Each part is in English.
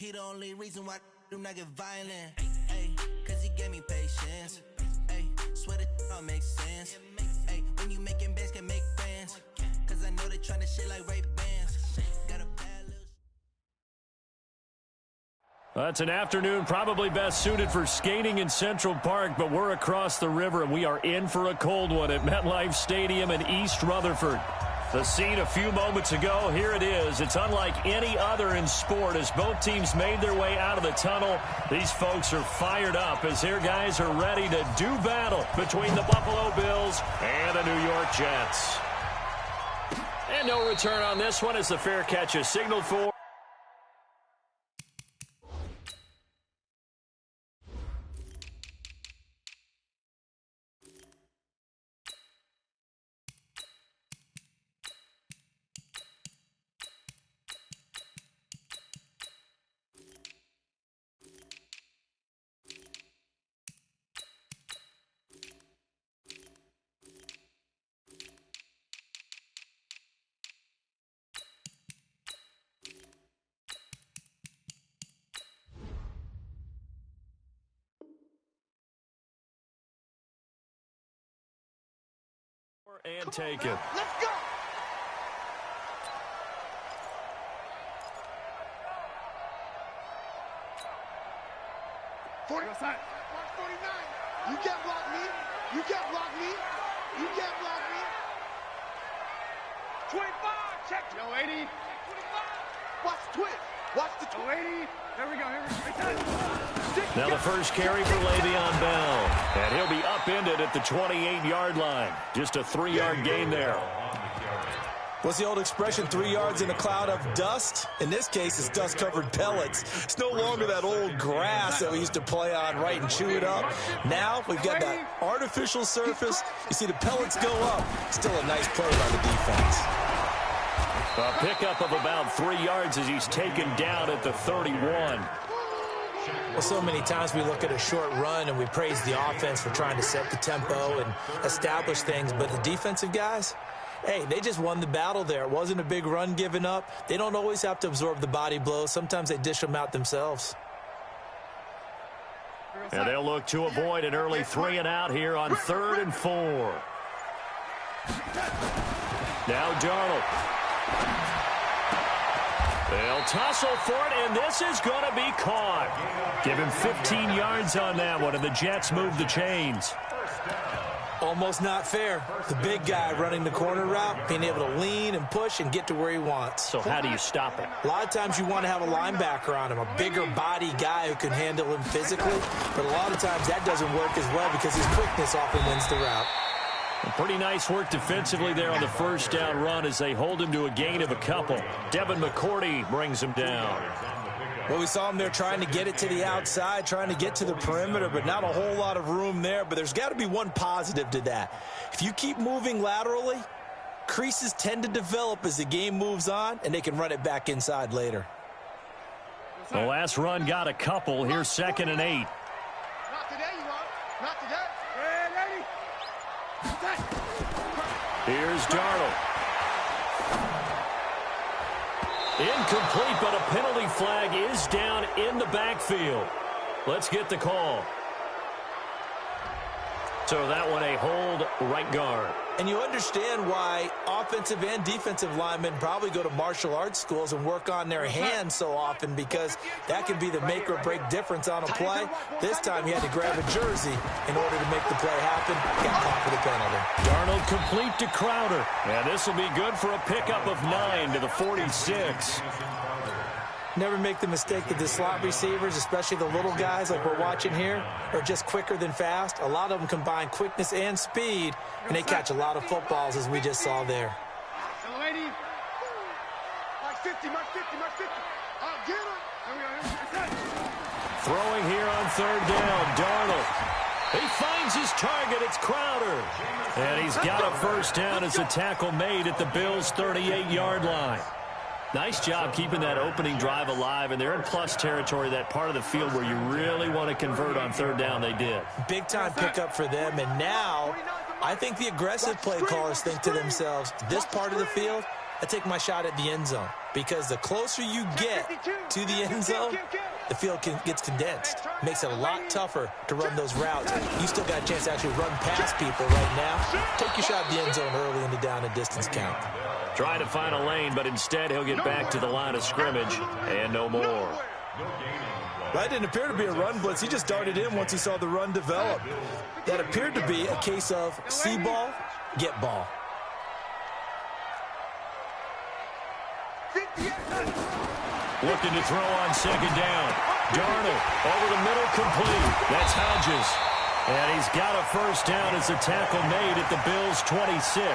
He the only reason why do not get violent. Ay, cause he gave me patience. Ay, swear that don't make sense. Ay, when you making bands can make friends. Cause I know they tryna shit like Ray-Bans. Got a bad little... It's an afternoon probably best suited for skating in Central Park, but we're across the river and we are in for a cold one at MetLife Stadium in East Rutherford. The scene a few moments ago, here it is. It's unlike any other in sport as both teams made their way out of the tunnel. These folks are fired up as their guys are ready to do battle between the Buffalo Bills and the New York Jets. And no return on this one as the fair catch is signaled for. And take it. Let's go. Side. 49. You can't block me. You can't block me. You can't block me. 25. Check. Yo, 80. 25. Watch the twist. Watch the twist. 80. There we go. Now the first carry for Le'Veon Bell. And he'll be upended at the 28-yard line. Just a 3-yard gain there. What's the old expression, 3 yards in a cloud of dust? In this case, it's dust-covered pellets. It's no longer that old grass that we used to play on, right, and chew it up. Now we've got that artificial surface. You see the pellets go up. Still a nice play by the defense. A pickup of about 3 yards as he's taken down at the 31. Well, so many times we look at a short run and we praise the offense for trying to set the tempo and establish things, but the defensive guys, hey, they just won the battle there. It wasn't a big run given up. They don't always have to absorb the body blows. Sometimes they dish them out themselves. And they'll look to avoid an early 3 and out here on 3rd and 4. Now Darnold. They'll tussle for it, and this is going to be caught. Give him 15 yards on that one, and the Jets move the chains. Almost not fair. The big guy running the corner route, being able to lean and push and get to where he wants. So how do you stop it? A lot of times you want to have a linebacker on him, a bigger body guy who can handle him physically, but a lot of times that doesn't work as well because his quickness often wins the route. Pretty nice work defensively there on the first down run as they hold him to a gain of a couple. Devin McCourty brings him down. Well, we saw him there trying to get it to the outside, trying to get to the perimeter, but not a whole lot of room there. But there's got to be one positive to that. If you keep moving laterally, creases tend to develop as the game moves on, and they can run it back inside later. The last run got a couple. Here's 2nd and 8. Not today, you won't. Not today. Here's Darnold. Incomplete, but a penalty flag is down in the backfield. Let's get the call. So that one a hold right guard. And you understand why offensive and defensive linemen probably go to martial arts schools and work on their hands so often, because that can be the make or break difference on a play. This time he had to grab a jersey in order to make the play happen. Got caught for the penalty. Darnold complete to Crowder. And this will be good for a pickup of 9 to the 46. Never make the mistake that the slot receivers, especially the little guys like we're watching here, are just quicker than fast. A lot of them combine quickness and speed, and they catch a lot of footballs, as we just saw there. Throwing here on 3rd down, Darnold. He finds his target. It's Crowder. And he's got a first down as a tackle made at the Bills' 38-yard line. Nice job keeping that opening drive alive, and they're in plus territory, that part of the field where you really want to convert on 3rd down. They did. Big-time pickup for them, and now I think the aggressive play callers think to themselves, this part of the field, I take my shot at the end zone, because the closer you get to the end zone, the field gets condensed. Makes it a lot tougher to run those routes. You still got a chance to actually run past people right now. Take your shot at the end zone early in the down and distance count. Trying to find a lane, but instead he'll get back to the line of scrimmage and no more. That didn't appear to be a run blitz. He just darted in once he saw the run develop. That appeared to be a case of see ball, get ball. Looking to throw on second down. Darnold over the middle, complete. That's Hodges. And he's got a first down as a tackle made at the Bills' 26.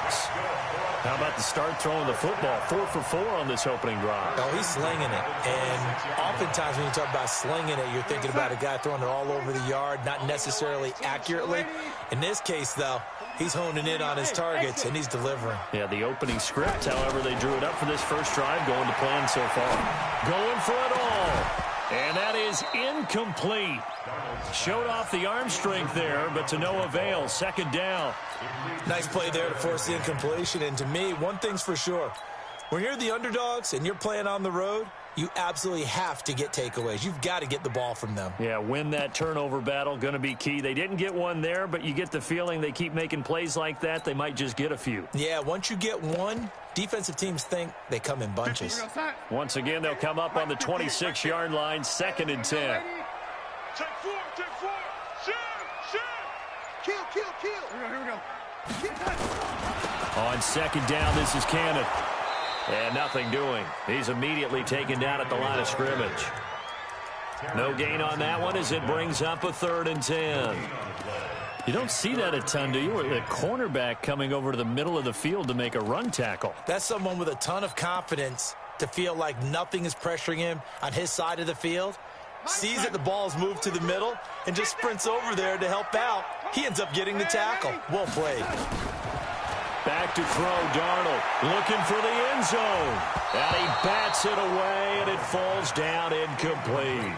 How about the start throwing the football? 4 for 4 on this opening drive. Oh, he's slinging it. And oftentimes when you talk about slinging it, you're thinking about a guy throwing it all over the yard, not necessarily accurately. In this case, though, he's honing in on his targets, and he's delivering. Yeah, the opening script, however, they drew it up for this first drive, going to plan so far. Going for it all. And that is incomplete. Showed off the arm strength there, but to no avail. Second down. Nice play there to force the incompletion. And to me, one thing's for sure. When you're the underdogs and you're playing on the road, you absolutely have to get takeaways. You've got to get the ball from them. Yeah, win that turnover battle, going to be key. They didn't get one there, but you get the feeling they keep making plays like that, they might just get a few. Yeah, once you get one, defensive teams think they come in bunches. Once again, they'll come up on the 26-yard line, 2nd and 10. Take four, shoot, kill. Here we go. On second down, this is Cannon. And nothing doing. He's immediately taken down at the line of scrimmage. No gain on that one as it brings up a 3rd and 10. You don't see that a ton, do you? The cornerback coming over to the middle of the field to make a run tackle. That's someone with a ton of confidence to feel like nothing is pressuring him on his side of the field. Sees that the ball is moved to the middle and just sprints over there to help out. He ends up getting the tackle. Well played. Back to throw, Darnold looking for the end zone. And he bats it away, and it falls down incomplete.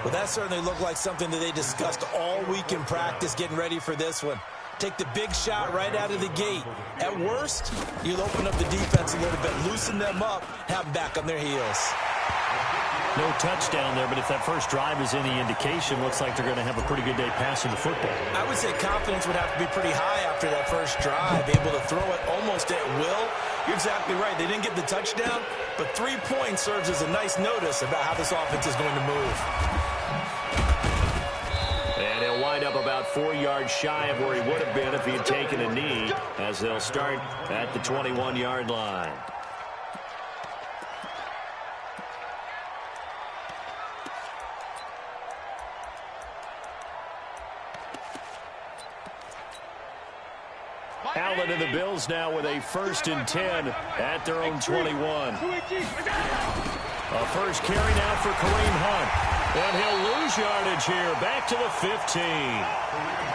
Well, that certainly looked like something that they discussed all week in practice getting ready for this one. Take the big shot right out of the gate. At worst, you'll open up the defense a little bit, loosen them up, have them back on their heels. No touchdown there, but if that first drive is any indication, looks like they're going to have a pretty good day passing the football. I would say confidence would have to be pretty high after that first drive, able to throw it almost at will. You're exactly right. They didn't get the touchdown, but 3 points serves as a nice notice about how this offense is going to move. And he'll wind up about 4 yards shy of where he would have been if he had taken a knee, as they'll start at the 21-yard line. Allen and the Bills now with a 1st and 10 at their own 21. A first carry now for Kareem Hunt. And he'll lose yardage here, back to the 15.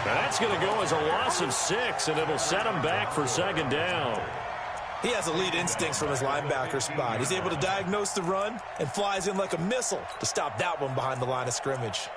That's going to go as a loss of 6, and it'll set him back for 2nd down. He has elite instincts from his linebacker spot. He's able to diagnose the run and flies in like a missile to stop that one behind the line of scrimmage.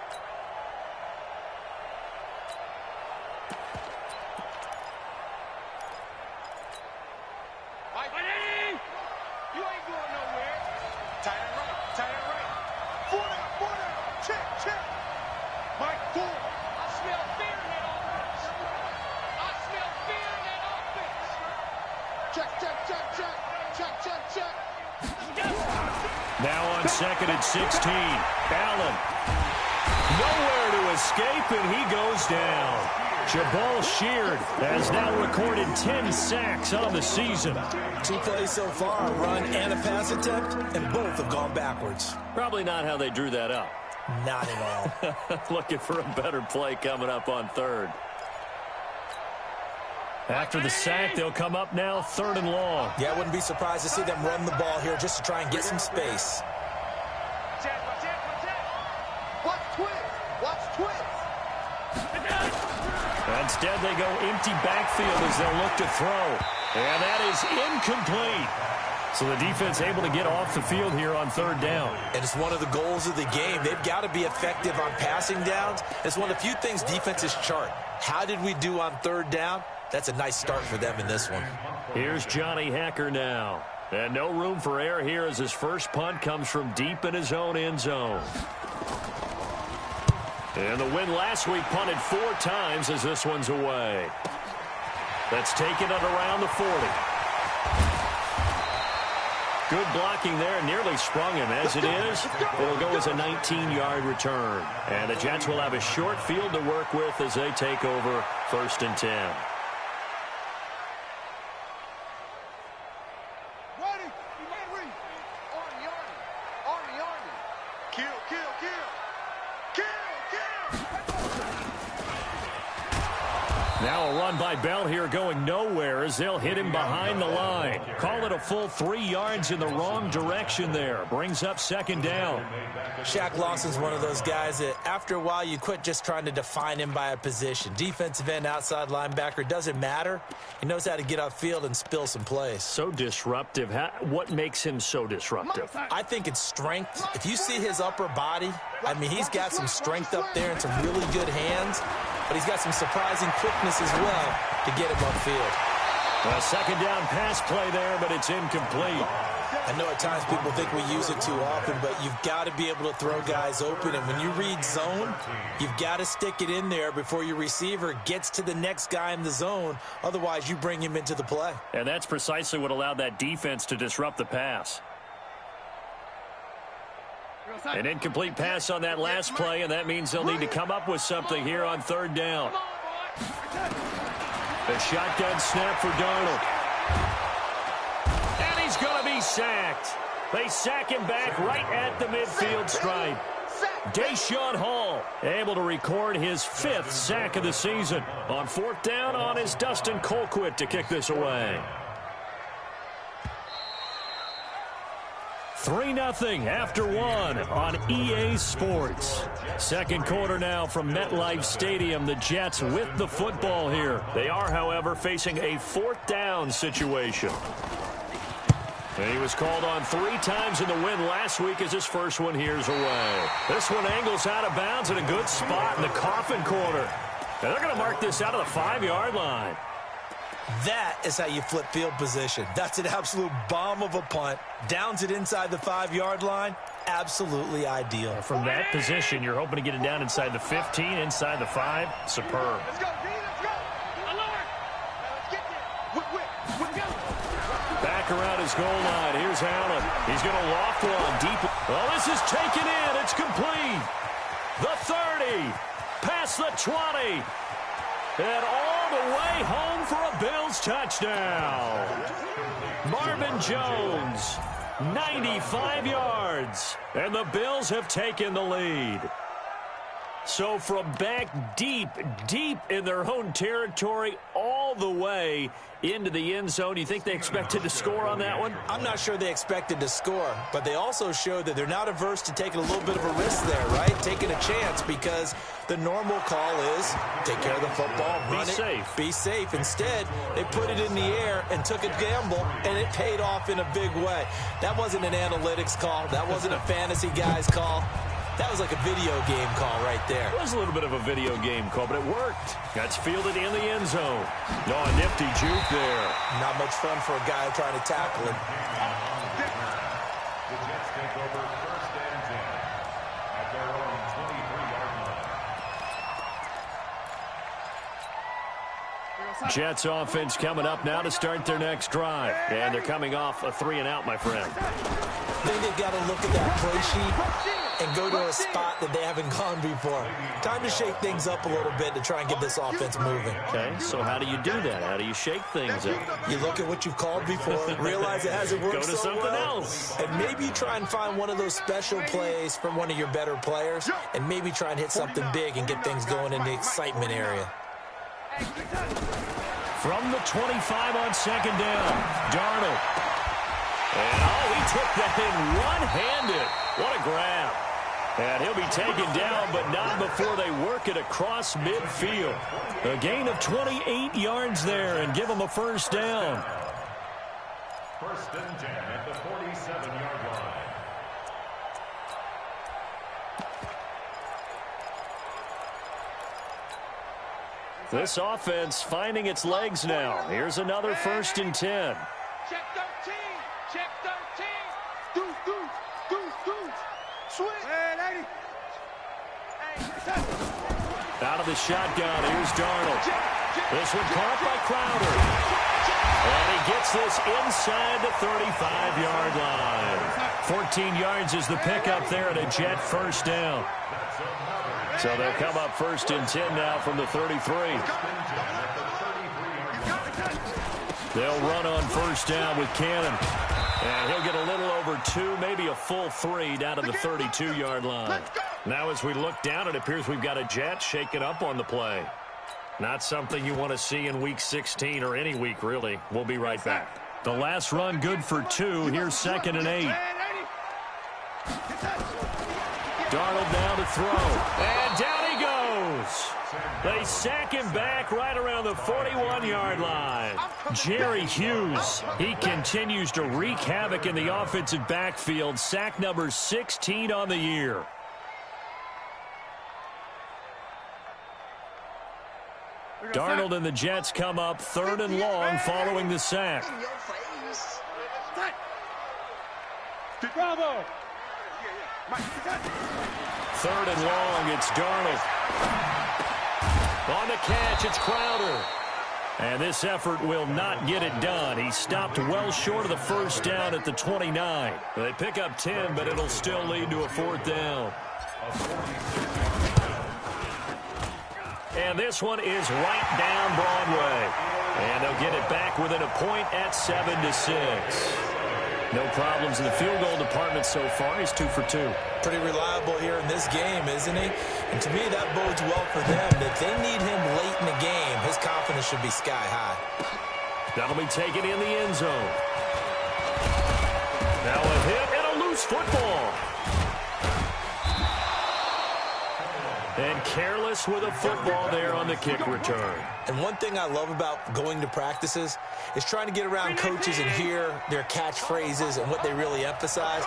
Now on 2nd and 16, Allen. Nowhere to escape, and he goes down. Jabal Sheard has now recorded 10 sacks on the season. 2 plays so far, a run and a pass attempt, and both have gone backwards. Probably not how they drew that up. Not at all. Looking for a better play coming up on 3rd. After the sack, they'll come up now 3rd and long. Yeah, I wouldn't be surprised to see them run the ball here just to try and get some space. Watch twist. Instead, they go empty backfield as they'll look to throw. And that is incomplete. So the defense able to get off the field here on 3rd down. And it's one of the goals of the game. They've got to be effective on passing downs. It's one of the few things defenses chart. How did we do on 3rd down? That's a nice start for them in this one. Here's Johnny Hacker now. And no room for error here as his first punt comes from deep in his own end zone. And the win last week punted 4 times as this one's away. That's taken at around the 40. Good blocking there, nearly sprung him. As it is, it'll go as a 19-yard return. And the Jets will have a short field to work with as they take over 1st and 10. Now a run by Bell here going nowhere as they'll hit him behind the line. Call it a full 3 yards in the wrong direction there. Brings up 2nd down. Shaq Lawson's one of those guys that after a while you quit just trying to define him by a position. Defensive end, outside linebacker, doesn't matter. He knows how to get upfield and spill some plays. So disruptive. What makes him so disruptive? I think it's strength. If you see his upper body, I mean, he's got some strength up there and some really good hands, but he's got some surprising quickness as well to get him upfield. A 2nd down pass play there, but it's incomplete. I know at times people think we use it too often, but you've got to be able to throw guys open. And when you read zone, you've got to stick it in there before your receiver gets to the next guy in the zone. Otherwise, you bring him into the play. And that's precisely what allowed that defense to disrupt the pass. An incomplete pass on that last play, and that means they'll need to come up with something here on 3rd down. The shotgun snap for Darnold. And he's going to be sacked. They sack him back right at the midfield stripe. Deshaun Hall able to record his 5th sack of the season. On 4th down on is Dustin Colquitt to kick this away. 3-0 after 1 on EA Sports. 2nd quarter now from MetLife Stadium. The Jets with the football here. They are, however, facing a 4th down situation. And he was called on 3 times in the win last week as his first one here's away. This one angles out of bounds in a good spot in the coffin corner. And they're going to mark this out of the 5-yard line. That is how you flip field position. That's an absolute bomb of a punt. Downs it inside the 5-yard line. Absolutely ideal. From that position, you're hoping to get it down inside the 15, inside the 5. Superb. Let's go, D, let's go. Alert. Let's get there. Back around his goal line. Here's Allen. He's going to loft one deep. Oh, this is taken in. It's complete. The 30. Past the 20. And all the way home for a Bills touchdown. Marvin Jones, 95 yards. And the Bills have taken the lead. So from back deep in their own territory, all the way into the end zone, you think they expected to score on that one? I'm not sure they expected to score, but they also showed that they're not averse to taking a little bit of a risk there, right? Taking a chance, because the normal call is take care of the football, run it, be safe. Instead, they put it in the air and took a gamble, and it paid off in a big way. That wasn't an analytics call. That wasn't a fantasy guy's call. That was like a video game call right there. It was a little bit of a video game call, but it worked. That's fielded in the end zone. No, a nifty juke there. Not much fun for a guy trying to tackle him. The Jets take over 1st and 10 at their own 23-yard line. Jets offense coming up now to start their next drive. And they're coming off a 3-and-out, my friend. I think they've got to look at that play sheet and go to a spot that they haven't gone before. Time to shake things up a little bit to try and get this offense moving. Okay, so how do you do that? How do you shake things up? You look at what you've called before, realize it hasn't worked Go to so something well, else. and maybe you try and find one of those special plays from one of your better players, and maybe try and hit something big and get things going in the excitement area. From the 25 on 2nd down, Darnold. And, he took that in one-handed. What a grab. And he'll be taken down, but not before they work it across midfield. A gain of 28 yards there and give them a 1st down. 1st and 10 at the 47-yard line. This offense finding its legs now. Here's another 1st and 10. Check 13. Check Out of the shotgun, here's Darnold. This one caught by Crowder. And he gets this inside the 35-yard line. 14 yards is the pickup there at a Jet first down. So they'll come up first and 10 now from the 33. They'll run on first down with Cannon. And he'll get a little over 2, maybe a full 3 down to the 32-yard line. Now as we look down, it appears we've got a Jet shaken up on the play. Not something you want to see in Week 16 or any week, really. We'll be right back. The last run good for 2. Here's 2nd and 8. Darnold now to throw. And down he goes. They sack him back right around the 41-yard line. Jerry Hughes, he continues to wreak havoc in the offensive backfield. Sack number 16 on the year. Darnold and the Jets come up 3rd and long following the sack. Bravo. 3rd and long, it's Darnold. On the catch, it's Crowder. And this effort will not get it done. He stopped well short of the first down at the 29. They pick up 10, but it'll still lead to a 4th down. And this one is right down Broadway. And they'll get it back within a point at 7-6. No problems in the field goal department so far. He's 2 for 2. Pretty reliable here in this game, isn't he? And to me, that bodes well for them. That they need him late in the game. His confidence should be sky high. That'll be taken in the end zone. Now a hit and a loose football. And careless with a football there on the kick return. And one thing I love about going to practices is trying to get around coaches and hear their catchphrases and what they really emphasize.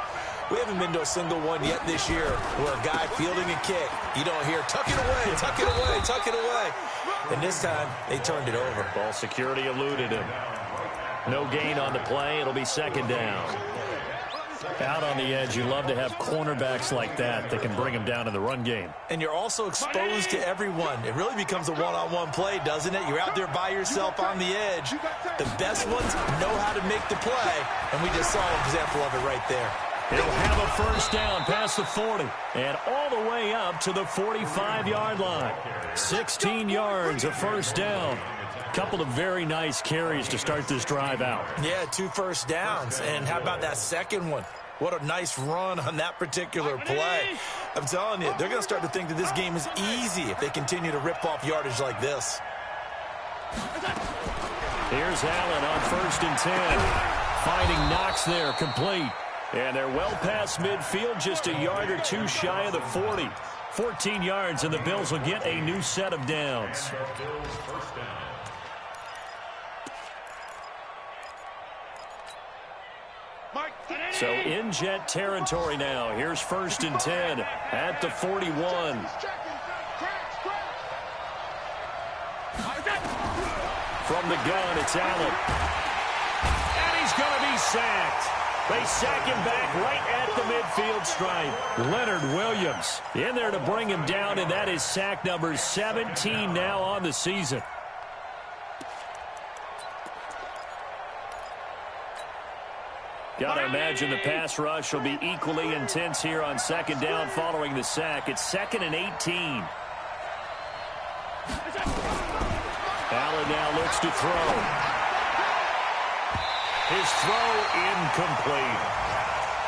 We haven't been to a single one yet this year where a guy fielding a kick, you don't hear, tuck it away, tuck it away, tuck it away. And this time, they turned it over. Ball security eluded him. No gain on the play. It'll be 2nd down. Out on the edge, you love to have cornerbacks like that can bring them down in the run game. And you're also exposed to everyone. It really becomes a one-on-one play, doesn't it? You're out there by yourself on the edge. The best ones know how to make the play, and we just saw an example of it right there. He'll have a first down past the 40 and all the way up to the 45-yard line. 16 yards, a first down. Couple of very nice carries to start this drive out. Yeah, 2 first downs. And how about that second one? What a nice run on that particular play. I'm telling you, they're going to start to think that this game is easy if they continue to rip off yardage like this. Here's Allen on 1st and 10. Finding Knox there, complete. And they're well past midfield, just a yard or 2 shy of the 40. 14 yards, and the Bills will get a new set of downs. So in Jet territory now. Here's 1st and 10 at the 41. From the gun, it's Allen. And he's going to be sacked. They sack him back right at the midfield stripe. Leonard Williams in there to bring him down, and that is sack number 17 now on the season. Got to imagine the pass rush will be equally intense here on 2nd down following the sack. It's 2nd and 18. Allen now looks to throw. His throw incomplete.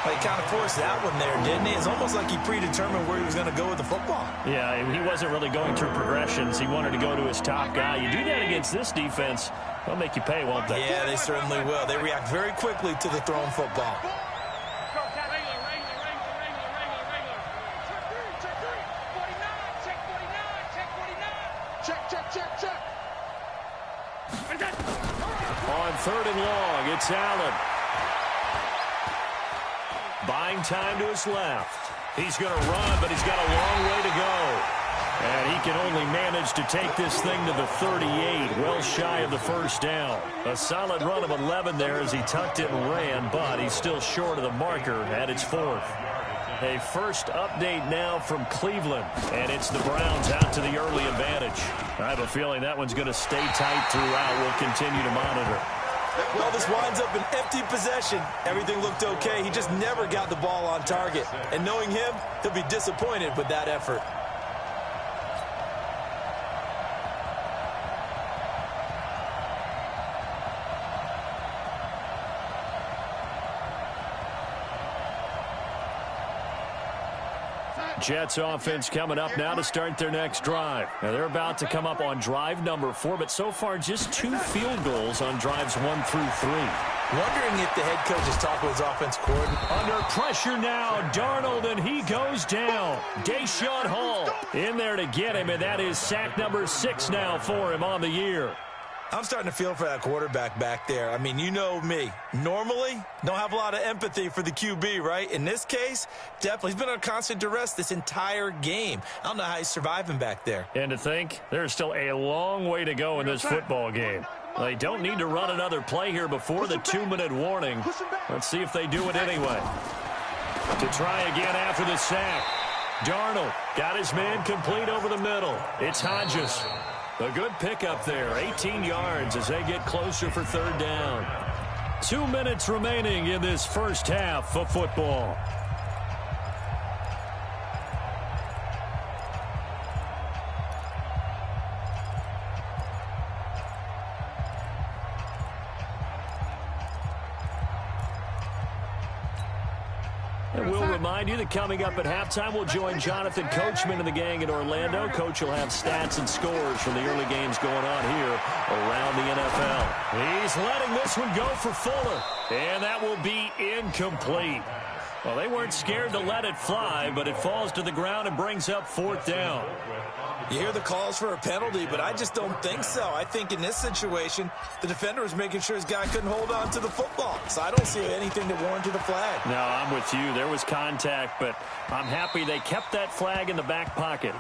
He kind of forced that one there, didn't he? It's almost like he predetermined where he was going to go with the football. Yeah, he wasn't really going through progressions. He wanted to go to his top guy. You do that against this defense, they'll make you pay, won't they? Yeah, they certainly will. They react very quickly to the thrown football. On 3rd and long, it's Allen. Buying time to his left. He's going to run, but he's got a long way to go. And he can only manage to take this thing to the 38, well shy of the first down. A solid run of 11 there as he tucked it and ran, but he's still short of the marker at its 4th. A first update now from Cleveland, and it's the Browns out to the early advantage. I have a feeling that one's going to stay tight throughout. We'll continue to monitor. Well, this winds up an empty possession. Everything looked okay. He just never got the ball on target. And knowing him, he'll be disappointed with that effort. Jets offense coming up now to start their next drive. Now they're about to come up on drive number 4, but so far just 2 field goals on drives 1 through 3. Wondering if the head coach is talking with his offense coordinator. Under pressure now, Darnold, and he goes down. Deshaun Hall in there to get him, and that is sack number 6 now for him on the year. I'm starting to feel for that quarterback back there. I mean, you know me. Normally, don't have a lot of empathy for the QB, right? In this case, definitely. He's been on constant duress this entire game. I don't know how he's surviving back there. And to think, there's still a long way to go in this football game. They don't need to run another play here before the 2-minute warning. Let's see if they do it anyway. To try again after the sack. Darnold got his man complete over the middle. It's Hodges. A good pickup there, 18 yards as they get closer for 3rd down. 2 minutes remaining in this first half of football. And we'll remind you that coming up at halftime, we'll join Jonathan Coachman and the gang in Orlando. Coach will have stats and scores from the early games going on here around the NFL. He's letting this one go for Fuller, and that will be incomplete. Well, they weren't scared to let it fly, but it falls to the ground and brings up 4th down. You hear the calls for a penalty, but I just don't think so. I think in this situation, the defender was making sure his guy couldn't hold on to the football. So I don't see anything that warranted a flag. No, I'm with you. There was contact, but I'm happy they kept that flag in the back pocket.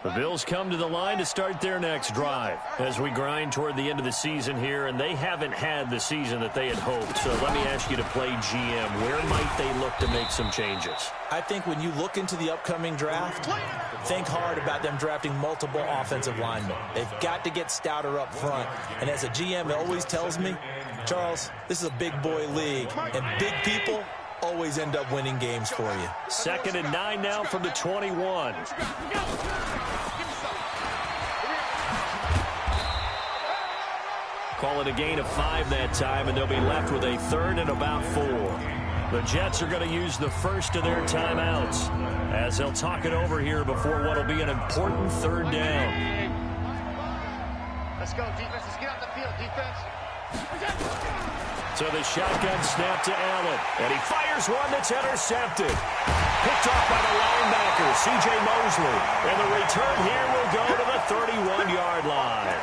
The Bills come to the line to start their next drive as we grind toward the end of the season here, and they haven't had the season that they had hoped. So let me ask you to play GM. Where might they look to make some changes? I think when you look into the upcoming draft, think hard about them drafting multiple offensive linemen. They've got to get stouter up front. And as a GM, it always tells me, Charles, this is a big boy league, and big people always end up winning games for you. 2nd and 9 now from the 21. Call it a gain of 5 that time, and they'll be left with a 3rd and about 4. The Jets are going to use the first of their timeouts as they'll talk it over here before what will be an important 3rd down. Let's go, defense. Let's get out the field, defense. So the shotgun snap to Allen, and he fires one that's intercepted. Picked off by the linebacker, C.J. Mosley. And the return here will go to the 31-yard line.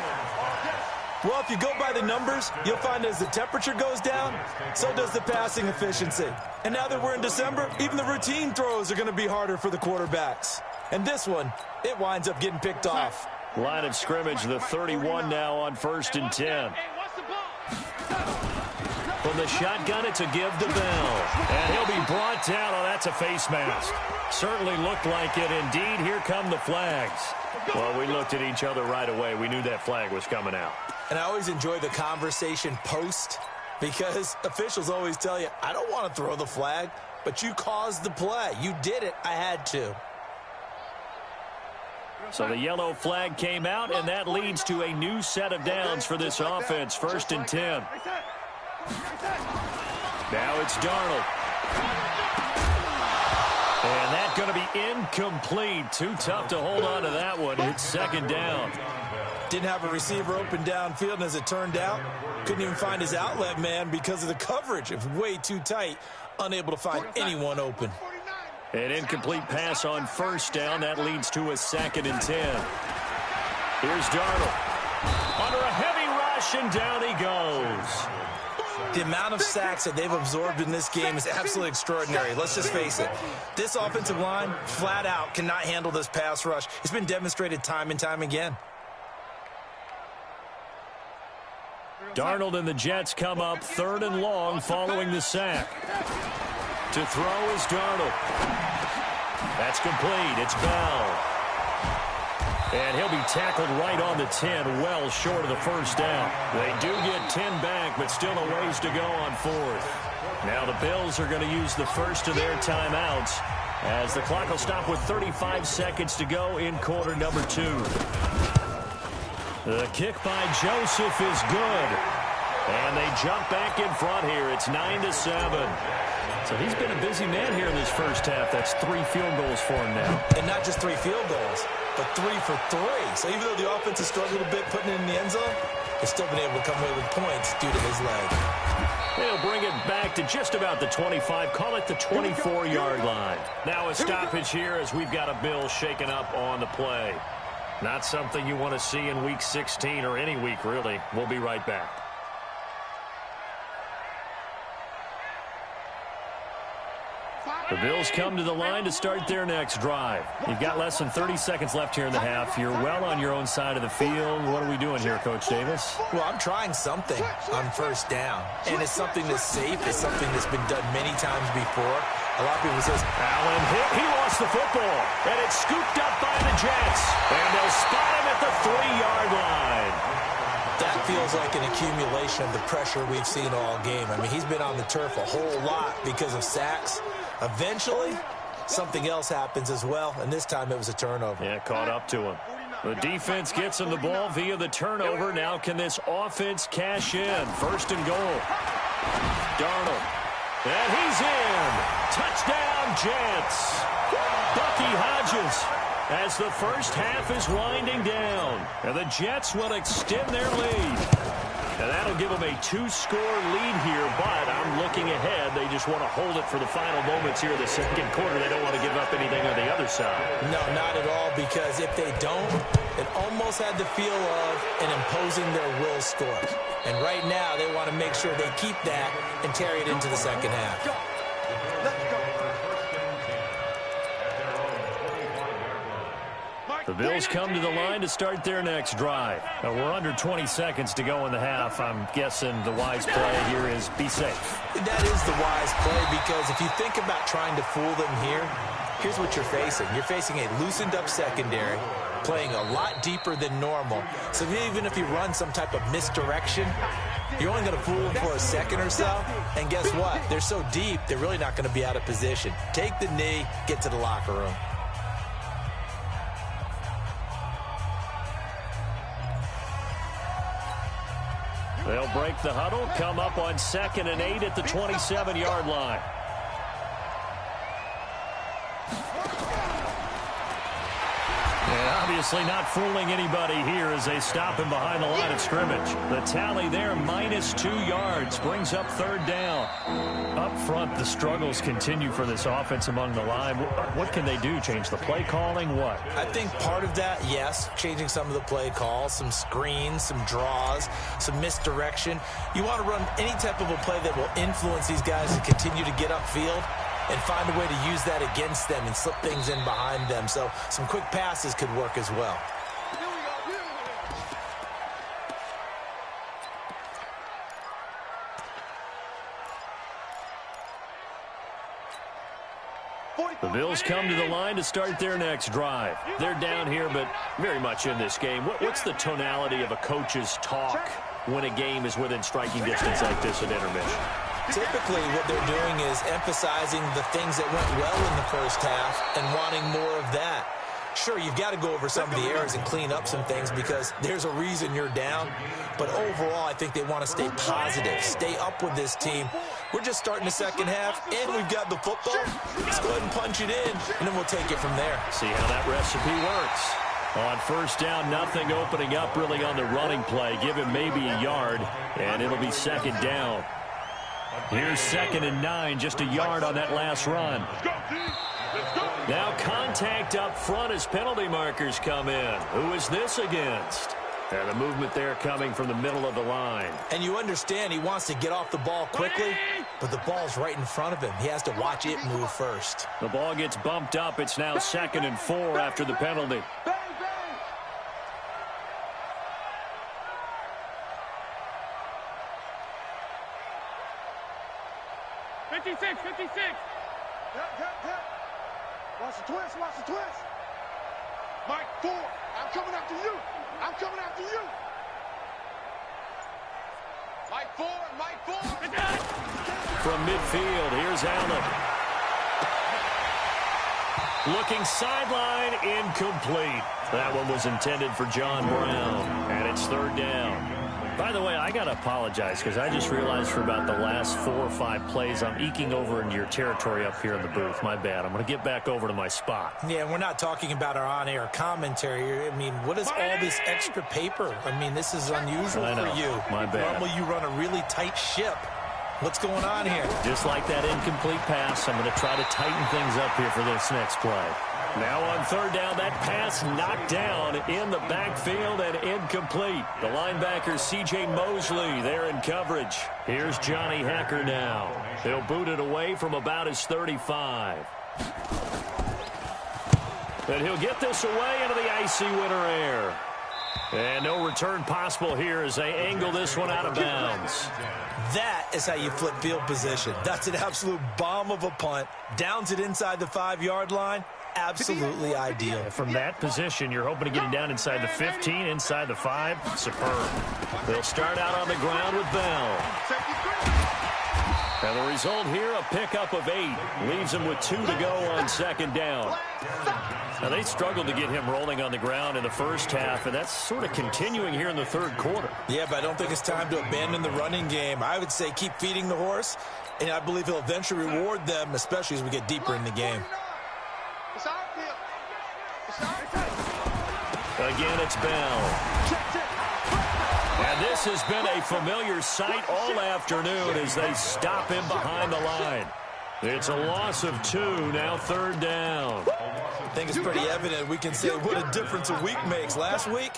Well, if you go by the numbers, you'll find as the temperature goes down, so does the passing efficiency. And now that we're in December, even the routine throws are going to be harder for the quarterbacks. And this one, it winds up getting picked off. Line of scrimmage, the 31 now on 1st and 10. From the shotgun, it's a give to Bell. And he'll be brought down. Oh, that's a face mask. Certainly looked like it. Indeed, here come the flags. Well, we looked at each other right away. We knew that flag was coming out. And I always enjoy the conversation post because officials always tell you, I don't want to throw the flag, but you caused the play. You did it. I had to. So the yellow flag came out, and that leads to a new set of downs for this offense. 1st and 10. Now it's Darnold. And that's going to be incomplete. Too tough to hold on to that one. It's 2nd down. Didn't have a receiver open downfield, and as it turned out, couldn't even find his outlet man because of the coverage. It was way too tight, unable to find anyone open. An incomplete pass on 1st down. That leads to a 2nd and 10. Here's Darnold. Under a heavy rush, and down he goes. The amount of sacks that they've absorbed in this game is absolutely extraordinary. Let's just face it. This offensive line, flat out, cannot handle this pass rush. It's been demonstrated time and time again. Darnold and the Jets come up 3rd and long following the sack. To throw is Darnold. That's complete. It's Bell. And he'll be tackled right on the 10, well short of the first down. They do get 10 back, but still a ways to go on 4th. Now the Bills are going to use the first of their timeouts as the clock will stop with 35 seconds to go in quarter number 2. The kick by Joseph is good. And they jump back in front here. It's 9-7. So he's been a busy man here in this first half. That's 3 field goals for him now. And not just 3 field goals, but 3 for 3. So even though the offense has struggled a bit putting it in the end zone, they've still been able to come away with points due to his leg. They'll bring it back to just about the 25. Call it the 24-yard line. Now a stoppage here as we've got a Bill shaken up on the play. Not something you want to see in Week 16 or any week, really. We'll be right back. The Bills come to the line to start their next drive. You've got less than 30 seconds left here in the half. You're well on your own side of the field. What are we doing here, Coach Davis? Well, I'm trying something on first down, and it's something that's safe. It's something that's been done many times before. A lot of people say, Allen hit. He lost the football, and it's scooped up by the Jets. And they'll spot him at the 3-yard line. that feels like an accumulation of the pressure we've seen all game. I mean, he's been on the turf a whole lot because of sacks. Eventually, something else happens as well, and this time it was a turnover. Yeah, caught up to him. The defense gets him the ball via the turnover. Now can this offense cash in? 1st and goal. Darnold. And he's in. Touchdown, Jets. Bucky Hodges as the first half is winding down. And the Jets will extend their lead. And that'll give them a 2-score lead here, but I'm looking ahead. They just want to hold it for the final moments here of the second quarter. They don't want to give up anything on the other side. No, not at all, because if they don't, it almost had the feel of an imposing their will score. And right now, they want to make sure they keep that and carry it into the second half. The Bills come to the line to start their next drive. Now, we're under 20 seconds to go in the half. I'm guessing the wise play here is be safe. That is the wise play, because if you think about trying to fool them here, here's what you're facing. You're facing a loosened-up secondary, playing a lot deeper than normal. So even if you run some type of misdirection, you're only going to fool them for a second or so. And guess what? They're so deep, they're really not going to be out of position. Take the knee, get to the locker room. They'll break the huddle, come up on 2nd and 8 at the 27-yard line. And obviously not fooling anybody here as they stop him behind the line of scrimmage. The tally there, -2 yards, brings up 3rd down. Up front, the struggles continue for this offense among the line. What can they do? Change the play calling? What? I think part of that, yes, changing some of the play calls, some screens, some draws, some misdirection. You want to run any type of a play that will influence these guys to continue to get upfield and find a way to use that against them and slip things in behind them. So some quick passes could work as well. The Bills come to the line to start their next drive. They're down here, but very much in this game. What's the tonality of a coach's talk when a game is within striking distance like this at intermission? Typically, what they're doing is emphasizing the things that went well in the first half and wanting more of that. Sure, you've got to go over some of the errors and clean up some things because there's a reason you're down. But overall, I think they want to stay positive, stay up with this team. We're just starting the second half, and we've got the football. Let's go ahead and punch it in, and then we'll take it from there. See how that recipe works. On 1st down, nothing opening up really on the running play. Give him maybe a yard, and it'll be 2nd down. Here's 2nd and 9, just a yard on that last run. Now contact up front as penalty markers come in. Who is this against? And the movement there coming from the middle of the line. And you understand he wants to get off the ball quickly, but the ball's right in front of him. He has to watch it move first. The ball gets bumped up. It's now 2nd and 4 after the penalty. Watch the twist, watch the twist. Mike Ford, I'm coming after you. I'm coming after you. Mike Ford. From midfield, here's Allen. Looking sideline, incomplete. That one was intended for John Brown, and it's 3rd down. By the way, I got to apologize because I just realized for about the last 4 or 5 plays, I'm eking over into your territory up here in the booth. My bad. I'm going to get back over to my spot. Yeah, we're not talking about our on-air commentary. I mean, what is all this extra paper? I mean, this is unusual for you. My bad. Normally you run a really tight ship. What's going on here? Just like that incomplete pass, I'm going to try to tighten things up here for this next play. Now on 3rd down, that pass knocked down in the backfield and incomplete. The linebacker C.J. Mosley there in coverage. Here's Johnny Hekker now. He'll boot it away from about his 35. And he'll get this away into the icy winter air. And no return possible here as they angle this one out of bounds. That is how you flip field position. That's an absolute bomb of a punt. Downs it inside the 5-yard line. Absolutely ideal. From that position, you're hoping to get him down inside the 15, inside the 5. Superb. They'll start out on the ground with Bell. And the result here, a pickup of 8. Leaves him with 2 to go on 2nd down. Now, they struggled to get him rolling on the ground in the first half, and that's sort of continuing here in the 3rd quarter. Yeah, but I don't think it's time to abandon the running game. I would say keep feeding the horse, and I believe he'll eventually reward them, especially as we get deeper in the game. Again, it's Bell. And this has been a familiar sight all afternoon as they stop him behind the line. It's a loss of 2, now 3rd down. I think it's pretty evident we can say what a difference a week makes. Last week,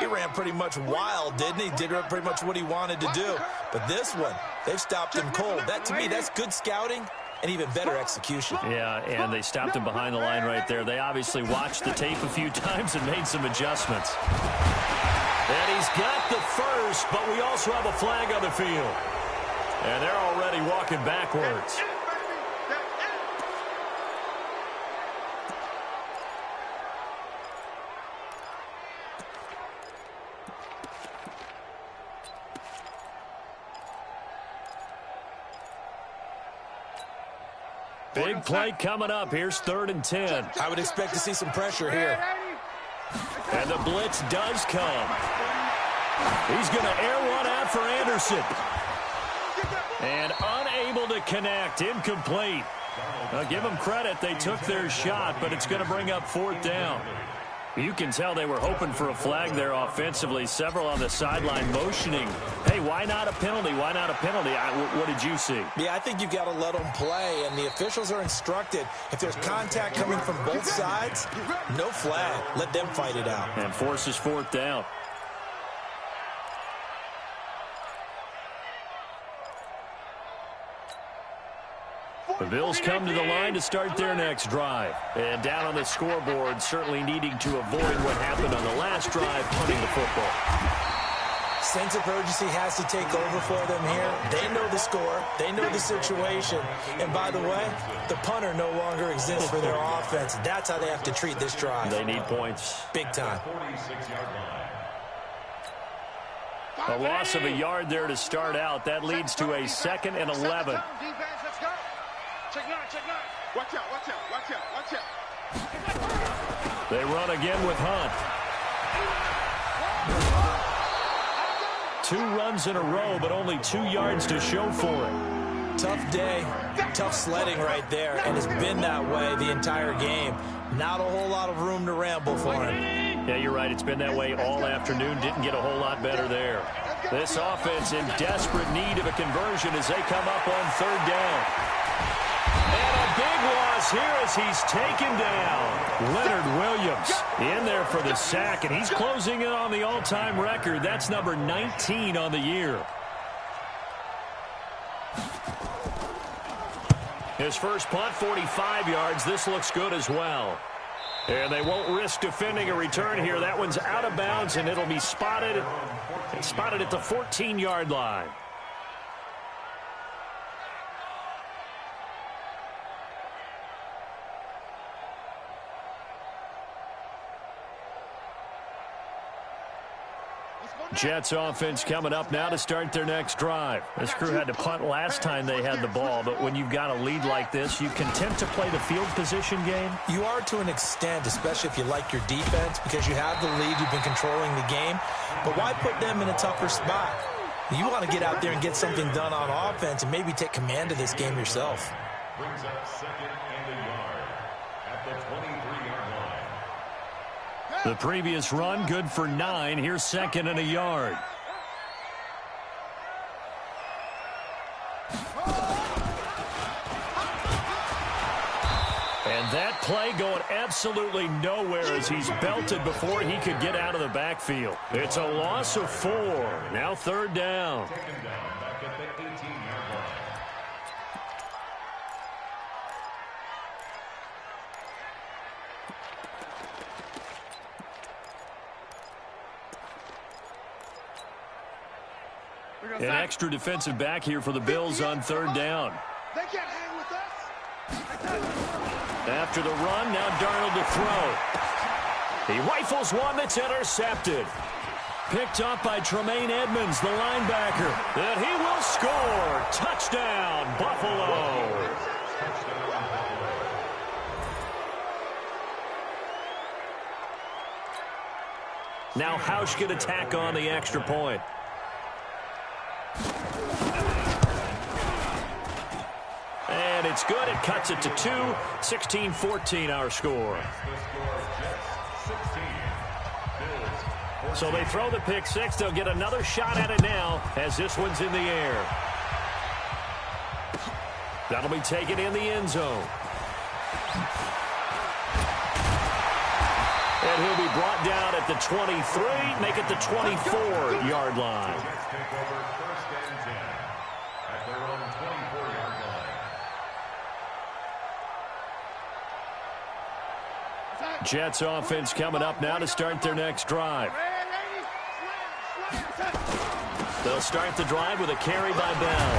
he ran pretty much wild, didn't he? Did pretty much what he wanted to do. But this one, they've stopped him cold. That, to me, that's good scouting and even better execution. Yeah, and they stopped him behind the line right there. They obviously watched the tape a few times and made some adjustments. And he's got the first, but we also have a flag on the field. And they're already walking backwards. Big play coming up. Here's 3rd and 10. I would expect to see some pressure here. And the blitz does come. He's going to air one out for Anderson. And unable to connect. Incomplete. Now, give them credit. They took their shot, but it's going to bring up 4th down. You can tell they were hoping for a flag there offensively. Several on the sideline motioning. Hey, why not a penalty? Why not a penalty? What did you see? Yeah, I think you've got to let them play, and the officials are instructed. If there's contact coming from both sides, no flag. Let them fight it out. And forces 4th down. The Bills come to the line to start their next drive. And down on the scoreboard, certainly needing to avoid what happened on the last drive, punting the football. Sense of urgency has to take over for them here. They know the score. They know the situation. And by the way, the punter no longer exists for their offense. That's how they have to treat this drive. They need points. Big time. A loss of a yard there to start out. That leads to a 2nd and 11. Watch out, watch out, watch out, watch out. They run again with Hunt. 2 runs in a row, but only 2 yards to show for it. Tough day, tough sledding right there, and it's been that way the entire game. Not a whole lot of room to ramble for him. Yeah, you're right. It's been that way all afternoon. Didn't get a whole lot better there. This offense in desperate need of a conversion as they come up on 3rd down. And a big loss here as he's taken down. Leonard Williams in there for the sack, and he's closing in on the all-time record. That's number 19 on the year. His first punt, 45 yards. This looks good as well. And they won't risk defending a return here. That one's out of bounds, and it'll be spotted at the 14-yard line. Jets offense coming up now to start their next drive. This crew had to punt last time they had the ball, but when you've got a lead like this, you content to play the field position game? You are to an extent, especially if you like your defense, because you have the lead, you've been controlling the game. But why put them in a tougher spot? You want to get out there and get something done on offense and maybe take command of this game yourself. Brings up second and a yard at the 23-yard line. The previous run, good for 9. Here's second and a yard. And that play going absolutely nowhere as he's belted before he could get out of the backfield. It's a loss of 4. Now third down. Taken down back at the 18-yard line. An extra defensive back here for the Bills on third down. They can't hang with us. After the run, now Darnold to throw. He rifles one that's intercepted. Picked up by Tremaine Edmonds, the linebacker. And he will score. Touchdown, Buffalo. Now Hausch can attack on the extra point. And it's good. It cuts it to 2. 16-14 our score. So they throw the pick 6. They'll get another shot at it now as this one's in the air. That'll be taken in the end zone. And he'll be brought down at the 23, make it the 24-yard line. Jets offense coming up now to start their next drive. They'll start the drive with a carry by Bell.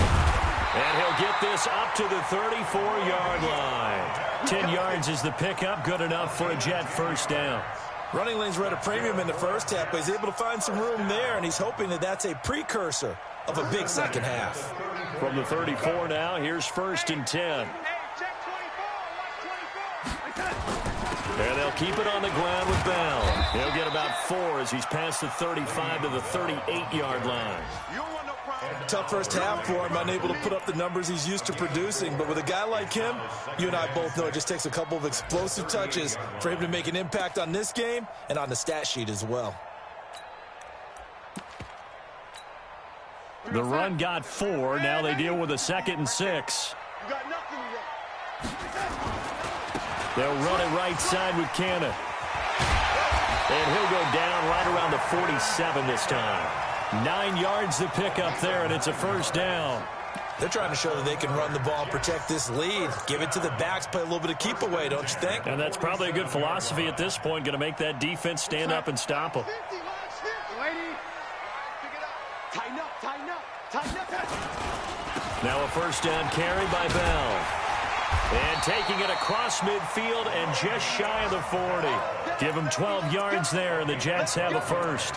And he'll get this up to the 34-yard line. 10 yards is the pickup, good enough for a Jet first down. Running lanes were at a premium in the first half, but he's able to find some room there, and he's hoping that that's a precursor of a big second half. From the 34 now, here's first and 10. And they'll keep it on the ground with Bell. He'll get about 4 as he's past the 35 to the 38-yard line. Tough first half for him, unable to put up the numbers he's used to producing. But with a guy like him, you and I both know it just takes a couple of explosive touches for him to make an impact on this game and on the stat sheet as well. The run got 4. Now they deal with a 2nd and 6. They'll run it right side with Cannon. And he'll go down right around the 47 this time. 9 yards to pick up there, and it's a first down. They're trying to show that they can run the ball and protect this lead. Give it to the backs, play a little bit of keep away, don't you think? And that's probably a good philosophy at this point, going to make that defense stand up and stop them. Now a first down carry by Bell. And taking it across midfield and just shy of the 40. Give them 12 yards there, and the Jets have a first.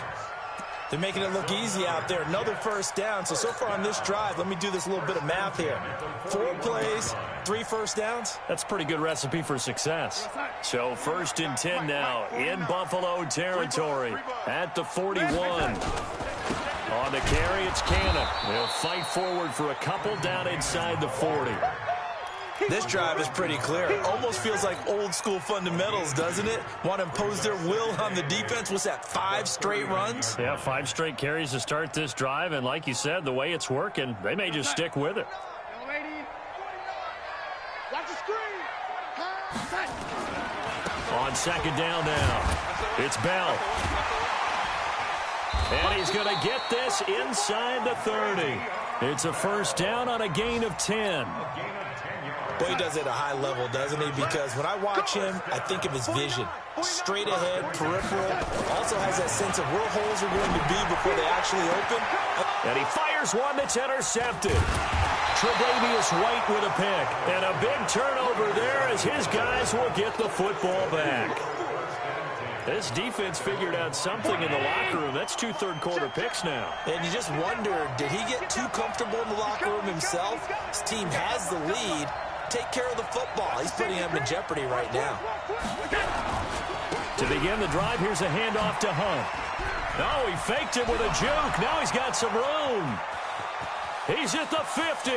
They're making it look easy out there. Another first down. So far on this drive, let me do this little bit of math here. 4 plays, 3 first downs. That's a pretty good recipe for success. So first and 10 now in Buffalo territory at the 41. On the carry, it's Cannon. They'll fight forward for a couple down inside the 40. This drive is pretty clear. Almost feels like old school fundamentals, doesn't it? Want to impose their will on the defense. What's that, 5 straight runs? Yeah, 5 straight carries to start this drive. And like you said, the way it's working, they may just stick with it. the screen. On second down now, it's Bell. And he's going to get this inside the 30. It's a first down on a gain of 10. Boy, he does it at a high level, doesn't he? Because when I watch him, I think of his vision. Straight ahead, peripheral. Also has that sense of where holes are going to be before they actually open. And he fires one that's intercepted. Tre'Davious White with a pick. And a big turnover there as his guys will get the football back. This defense figured out something in the locker room. That's 2 third-quarter picks now. And you just wonder, did he get too comfortable in the locker room himself? His team has the lead. Take care of the football. He's putting them in jeopardy right now. To begin the drive, here's a handoff to Hunt. Oh, he faked it with a juke. Now he's got some room. He's at the 50.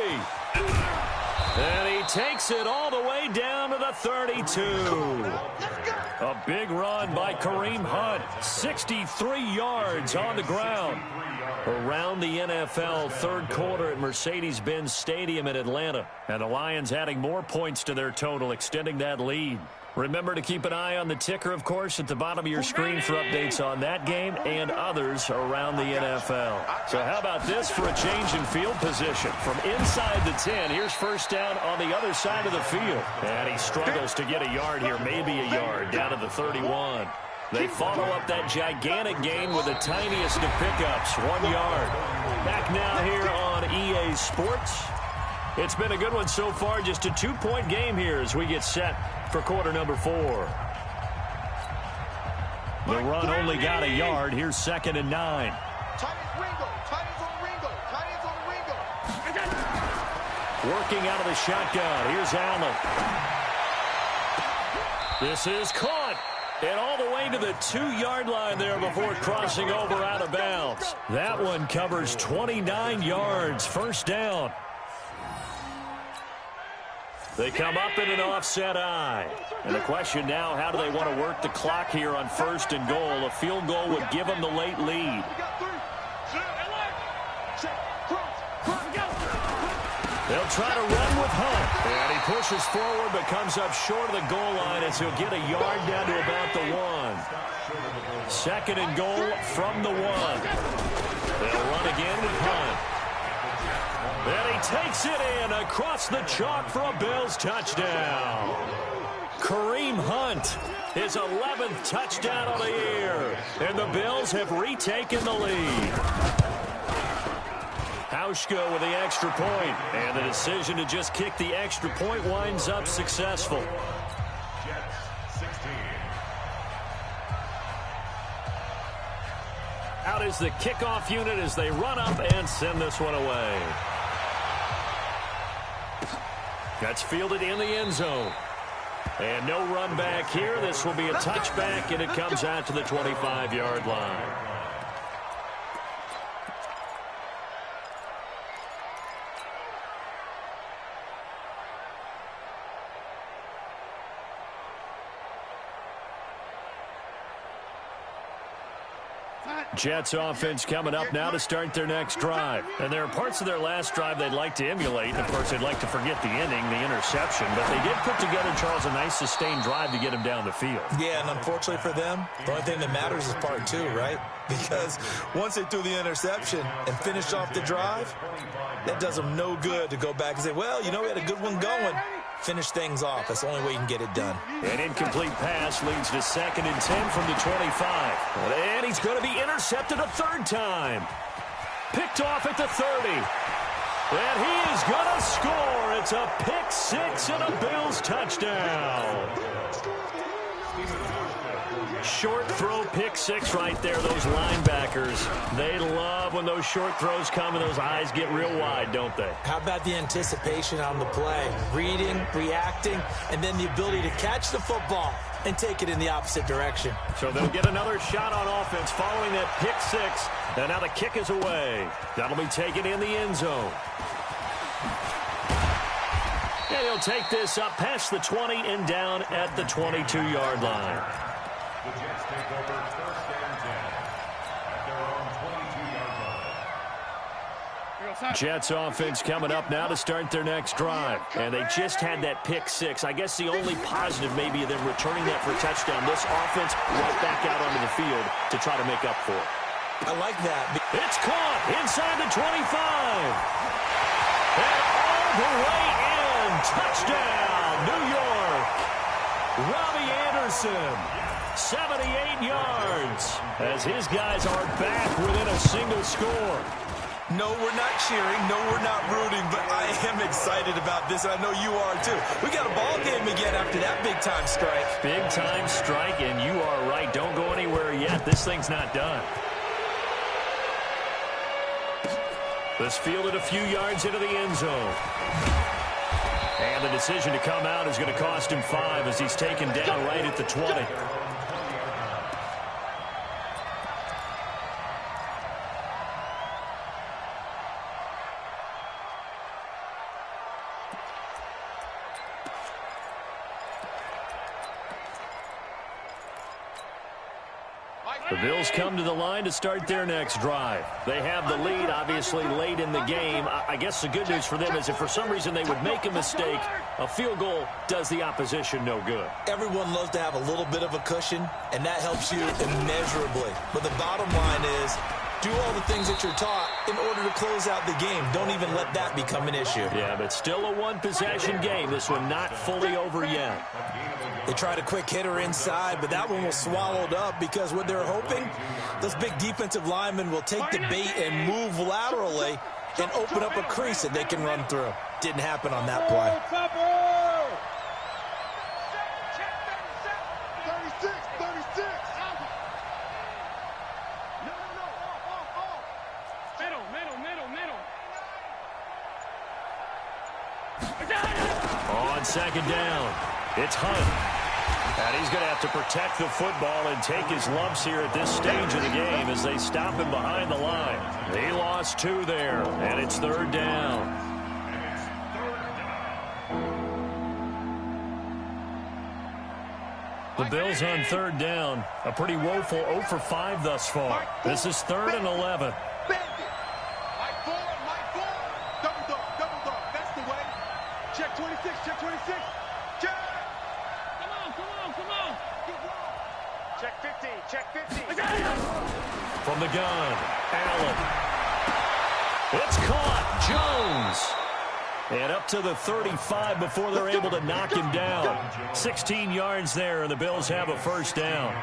And he takes it all the way down to the 32. A big run by Kareem Hunt. 63 yards on the ground. Around the NFL third quarter at Mercedes-Benz Stadium in Atlanta. And the Lions adding more points to their total, extending that lead. Remember to keep an eye on the ticker, of course, at the bottom of your screen for updates on that game and others around the NFL. So how about this for a change in field position? From inside the 10, here's first down on the other side of the field. And he struggles to get a yard here, maybe a yard, down to the 31. They follow up that gigantic gain with the tiniest of pickups, 1 yard. Back now here on EA Sports. It's been a good one so far, just a 2-point game here as we get set for quarter number 4. The run only got a yard. Here's 2nd and 9. Tight ends Ringo. Tight ends on Ringo. Tight ends on Ringo. Working out of the shotgun. Here's Allen. This is caught. And all the way to the 2-yard line there before crossing over out of bounds. That one covers 29 yards. First down. They come up in an offset eye. And the question now, how do they want to work the clock here on 1st and goal? A field goal would give them the late lead. They'll try to run with Hunt. And he pushes forward but comes up short of the goal line as he'll get a yard down to about the 1. 2nd and goal from the 1. They'll run again with Hunt. And he takes it in across the chalk for a Bills touchdown. Kareem Hunt, his 11th touchdown of the year. And the Bills have retaken the lead. Hauschka with the extra point. And the decision to just kick the extra point winds up successful. Out is the kickoff unit as they run up and send this one away. That's fielded in the end zone. And no run back here. This will be a touchback, and it comes out to the 25-yard line. Jets offense coming up now to start their next drive. And there are parts of their last drive they'd like to emulate. And, of course, they'd like to forget the ending, the interception. But they did put together, Charles, a nice sustained drive to get him down the field. Yeah, and unfortunately for them, the only thing that matters is part 2, right? Because once they threw the interception and finished off the drive, that does them no good to go back and say, well, you know, we had a good one going. Finish things off. That's the only way you can get it done. An incomplete pass leads to 2nd and 10 from the 25. And he's going to be intercepted a 3rd time. Picked off at the 30. And he is going to score. It's a pick 6 and a Bills touchdown. Short throw pick 6 right there. Those linebackers, they love when those short throws come and those eyes get real wide, don't they? How about the anticipation on the play? Reading, reacting, and then the ability to catch the football and take it in the opposite direction. So they'll get another shot on offense following that pick 6. And now the kick is away. That'll be taken in the end zone. And he'll take this up past the 20 and down at the 22-yard line. The Jets take over 1st and 10 at their own 22-yard Jets offense coming up now to start their next drive. And they just had that pick six. I guess the only positive maybe of them returning that for a touchdown. This offense right back out onto the field to try to make up for it. I like that. It's caught inside the 25. And all the way in. Touchdown, New York. Robbie Anderson, 78 yards, as his guys are back within a single score. No, we're not cheering. No, we're not rooting, but I am excited about this, and I know you are too. We got a ball game again after that big-time strike. Big-time strike, and you are right. Don't go anywhere yet. This thing's not done. This fielded a few yards into the end zone. And the decision to come out is going to cost him 5 as he's taken down right at the 20. The Bills come to the line to start their next drive. They have the lead, obviously, late in the game. I guess the good news for them is if for some reason they would make a mistake, a field goal does the opposition no good. Everyone loves to have a little bit of a cushion, and that helps you immeasurably. But the bottom line is, do all the things that you're taught in order to close out the game. Don't even let that become an issue. Yeah, but still a one-possession game. This one not fully over yet. They tried a quick hitter inside, but that one was swallowed up because what they're hoping, those big defensive linemen will take the bait and move laterally and open up a crease that they can run through. Didn't happen on that play. 36. On second down, it's Hunt. And he's going to have to protect the football and take his lumps here at this stage of the game as they stop him behind the line. He lost 2 there, and it's third down. The Bills on third down, a pretty woeful 0 for 5 thus far. This is 3rd and 11. Mike four. Double dog. That's the way. Check 26. Check. Come on. Check 50. From the gun, Allen. It's caught. Jones. And up to the 35 before they're able to knock him down. 16 yards there, and the Bills have a first down.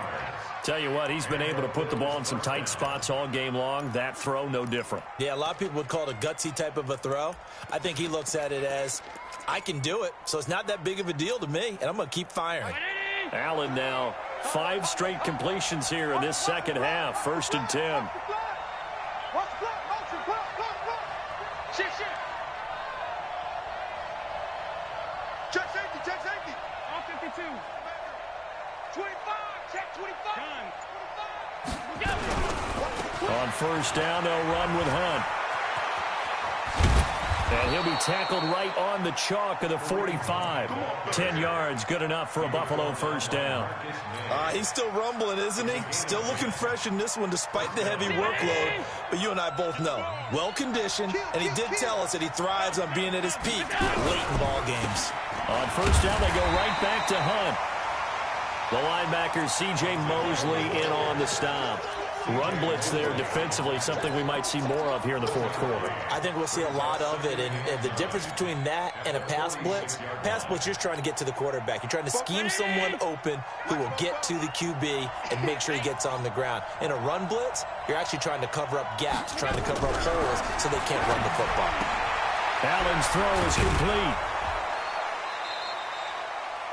Tell you what, he's been able to put the ball in some tight spots all game long. That throw, no different. Yeah, a lot of people would call it a gutsy type of a throw. I think he looks at it as, I can do it, so it's not that big of a deal to me, and I'm going to keep firing. Allen now, 5 straight completions here in this second half. 1st and 10. Shit. Check safety. On 52. 25. Check 25. On first down, they'll run with Hunt. And he'll be tackled right on the chalk of the 45. 10 yards, good enough for a Buffalo first down. He's still rumbling, isn't he? Still looking fresh in this one despite the heavy workload. But you and I both know, well-conditioned, and he did tell us that he thrives on being at his peak late in ball games. On first down, they go right back to Hunt. The linebacker, C.J. Mosley, in on the stop. Run blitz there defensively, something we might see more of here in the fourth quarter. I think we'll see a lot of it, and the difference between that and a pass blitz, you're just trying to get to the quarterback. You're trying to scheme someone open who will get to the QB and make sure he gets on the ground. In a run blitz, you're actually trying to cover up gaps, trying to cover up holes so they can't run the football. Allen's throw is complete.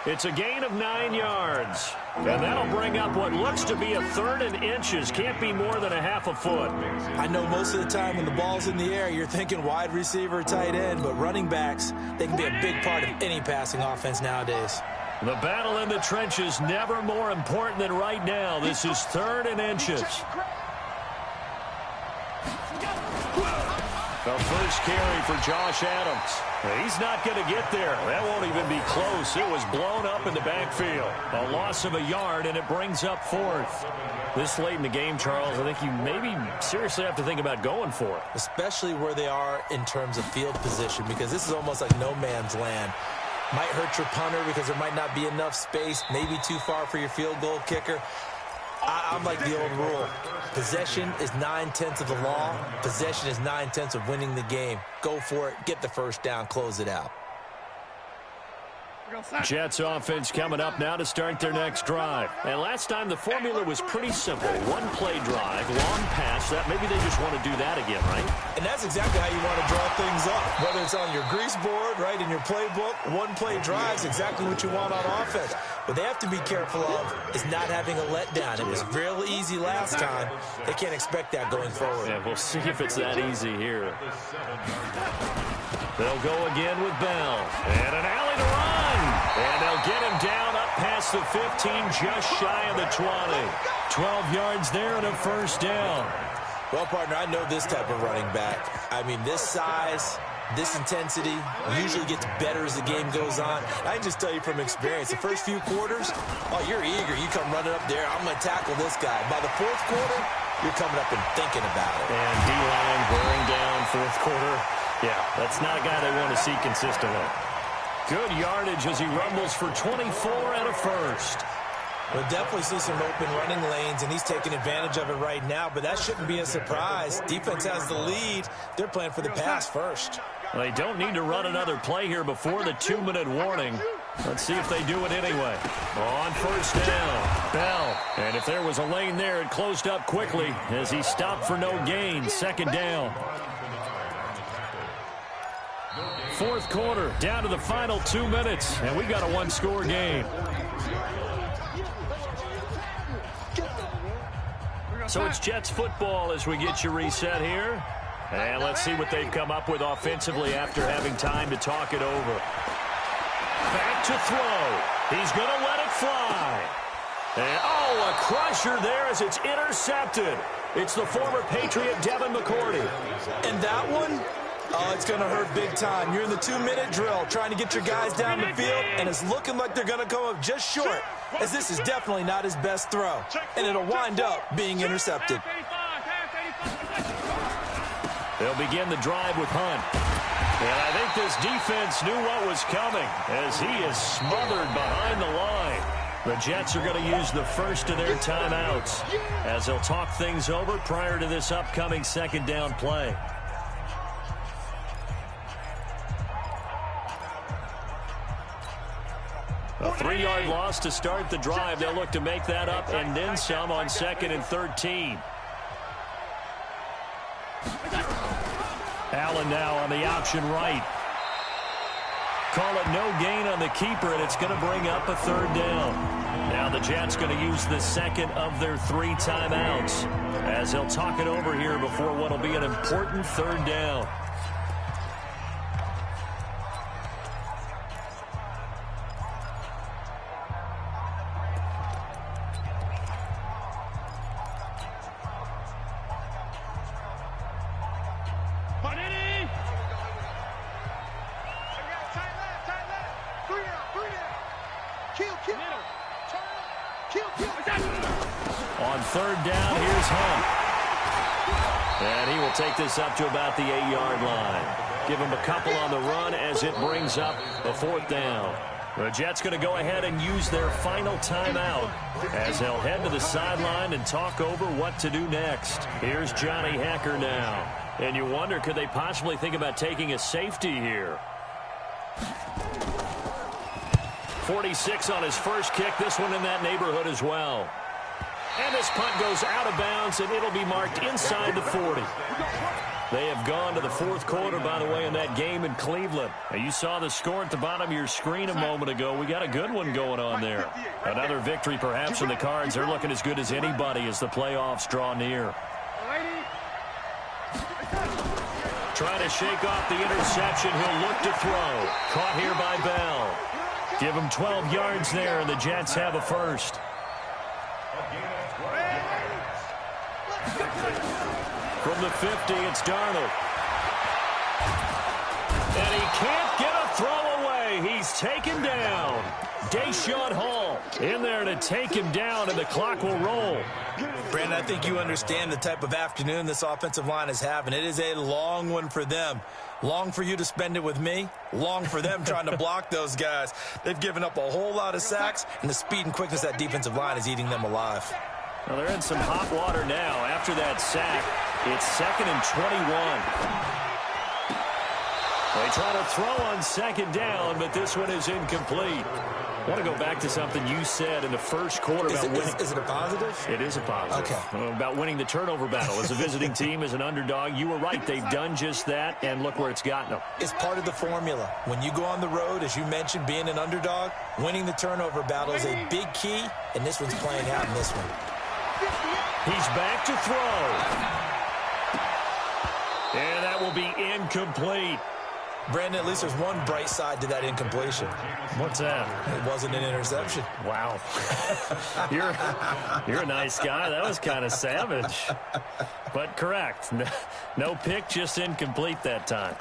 It's a gain of 9 yards. And that'll bring up what looks to be a 3rd and inches. Can't be more than a half a foot. I know most of the time when the ball's in the air, you're thinking wide receiver, tight end, but running backs, they can be a big part of any passing offense nowadays. The battle in the trenches never more important than right now. This is 3rd and inches. The first carry for Josh Adams. He's not going to get there. That won't even be close. It was blown up in the backfield. A loss of a yard, and it brings up fourth. This late in the game, Charles, I think you maybe seriously have to think about going for it. Especially where they are in terms of field position, because this is almost like no man's land. Might hurt your punter because there might not be enough space, maybe too far for your field goal kicker. I'm like the old rule. Possession is 9/10 of the law. Possession is 9/10 of winning the game. Go for it. Get the first down. Close it out. Jets offense coming up now to start their next drive. And last time the formula was pretty simple. One-play drive, long pass. That maybe they just want to do that again, right? And that's exactly how you want to draw things up. Whether it's on your grease board, right, in your playbook, one-play drive is exactly what you want on offense. What they have to be careful of is not having a letdown. It was real easy last time. They can't expect that going forward. Yeah, we'll see if it's that easy here. They'll go again with Bell. And an alley to run. And they'll get him down up past the 15, just shy of the 20. 12 yards there and a first down. Well, partner, I know this type of running back. I mean, this size, this intensity usually gets better as the game goes on. I can just tell you from experience, the first few quarters, oh, you're eager. You come running up there, I'm going to tackle this guy. By the fourth quarter, you're coming up and thinking about it. And D-line wearing down fourth quarter. Yeah, that's not a guy they want to see consistently. Good yardage as he rumbles for 24 and a first. We'll definitely see some open running lanes, and he's taking advantage of it right now, but that shouldn't be a surprise. Defense has the lead. They're playing for the pass first. Well, they don't need to run another play here before the 2-minute warning. Let's see if they do it anyway. On first down, Bell. And if there was a lane there, it closed up quickly as he stopped for no gain. Second down. Fourth quarter, down to the final 2 minutes, and we got a one-score game. So it's Jets football as we get you reset here. And let's see what they've come up with offensively after having time to talk it over. Back to throw. He's going to let it fly. And, oh, a crusher there as it's intercepted. It's the former Patriot Devin McCourty. And that one? Oh, it's going to hurt big time. You're in the 2-minute drill trying to get your guys down the field, and it's looking like they're going to come up just short, as this is definitely not his best throw, and it'll wind up being intercepted. They'll begin the drive with Hunt. And I think this defense knew what was coming as he is smothered behind the line. The Jets are going to use the first of their timeouts as they'll talk things over prior to this upcoming second down play. A 3-yard loss to start the drive. They'll look to make that up and then some on 2nd and 13. Allen now on the option right. Call it no gain on the keeper, and it's going to bring up a third down. Now the Jets going to use the second of their 3 timeouts as they'll talk it over here before what will be an important third down. On third down, here's Hunt. And he will take this up to about the 8-yard line. Give him a couple on the run as it brings up a 4th down. The Jets going to go ahead and use their final timeout as they'll head to the sideline and talk over what to do next. Here's Johnny Hekker now. And you wonder, could they possibly think about taking a safety here? 46 on his first kick. This one in that neighborhood as well. And this punt goes out of bounds, and it'll be marked inside the 40. They have gone to the 4th quarter, by the way, in that game in Cleveland. Now, you saw the score at the bottom of your screen a moment ago. We got a good one going on there. Another victory perhaps in the cards. They're looking as good as anybody as the playoffs draw near. Trying to shake off the interception. He'll look to throw. Caught here by Bell. Give him 12 yards there, and the Jets have a first. From the 50, it's Darnold. can't get a throw away. He's taken down. Deshaun Hall in there to take him down, and the clock will roll. Brandon, I think you understand the type of afternoon this offensive line is having. It is a long one for them. Long for you to spend it with me. Long for them trying to block those guys. They've given up a whole lot of sacks, and the speed and quickness of that defensive line is eating them alive. Well, they're in some hot water now. After that sack, it's 2nd and 21. They try to throw on 2nd down, but this one is incomplete. I want to go back to something you said in the first quarter about winning. Is it a positive? It is a positive. Okay. About winning the turnover battle. As a visiting team, as an underdog, you were right. They've done just that, and look where it's gotten them. It's part of the formula. When you go on the road, as you mentioned, being an underdog, winning the turnover battle is a big key, and this one's playing out in this one. He's back to throw. And that will be incomplete. Brandon, at least there's one bright side to that incompletion. What's that? It wasn't an interception. Wow. You're a nice guy. That was kind of savage. But correct. No pick, just incomplete that time.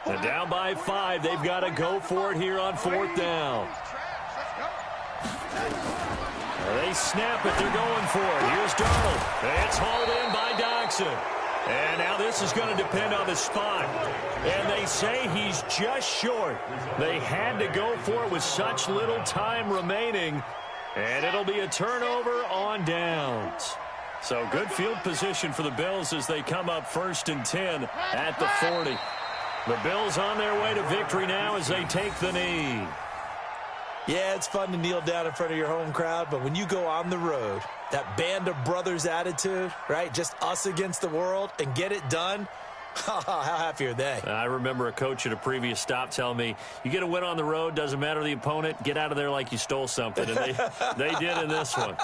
And down by 5. They've got to go for it here on 4th down. They snap it. They're going for it. Here's Darnold. It's hauled in by Doxson. And now this is going to depend on the spot. And they say he's just short. They had to go for it with such little time remaining. And it'll be a turnover on downs. So good field position for the Bills as they come up 1st and 10 at the 40. The Bills on their way to victory now as they take the knee. Yeah, it's fun to kneel down in front of your home crowd, but when you go on the road, that band of brothers attitude, right, just us against the world, and get it done, how happy are they? I remember a coach at a previous stop telling me, you get a win on the road, doesn't matter the opponent, get out of there like you stole something. And they did in this one.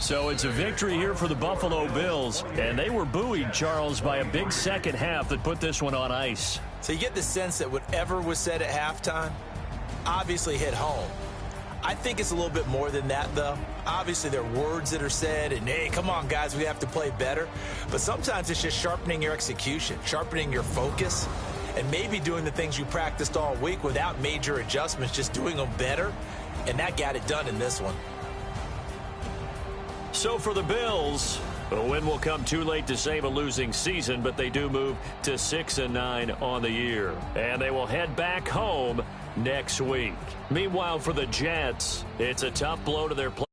So it's a victory here for the Buffalo Bills, and they were buoyed, Charles, by a big second half that put this one on ice. So you get the sense that whatever was said at halftime obviously hit home. I think it's a little bit more than that, though. Obviously, there are words that are said, and, hey, come on, guys, we have to play better. But sometimes it's just sharpening your execution, sharpening your focus, and maybe doing the things you practiced all week without major adjustments, just doing them better, and that got it done in this one. So for the Bills, a win will come too late to save a losing season, but they do move to 6-9 on the year. And they will head back home next week. Meanwhile, for the Jets, it's a tough blow to their play.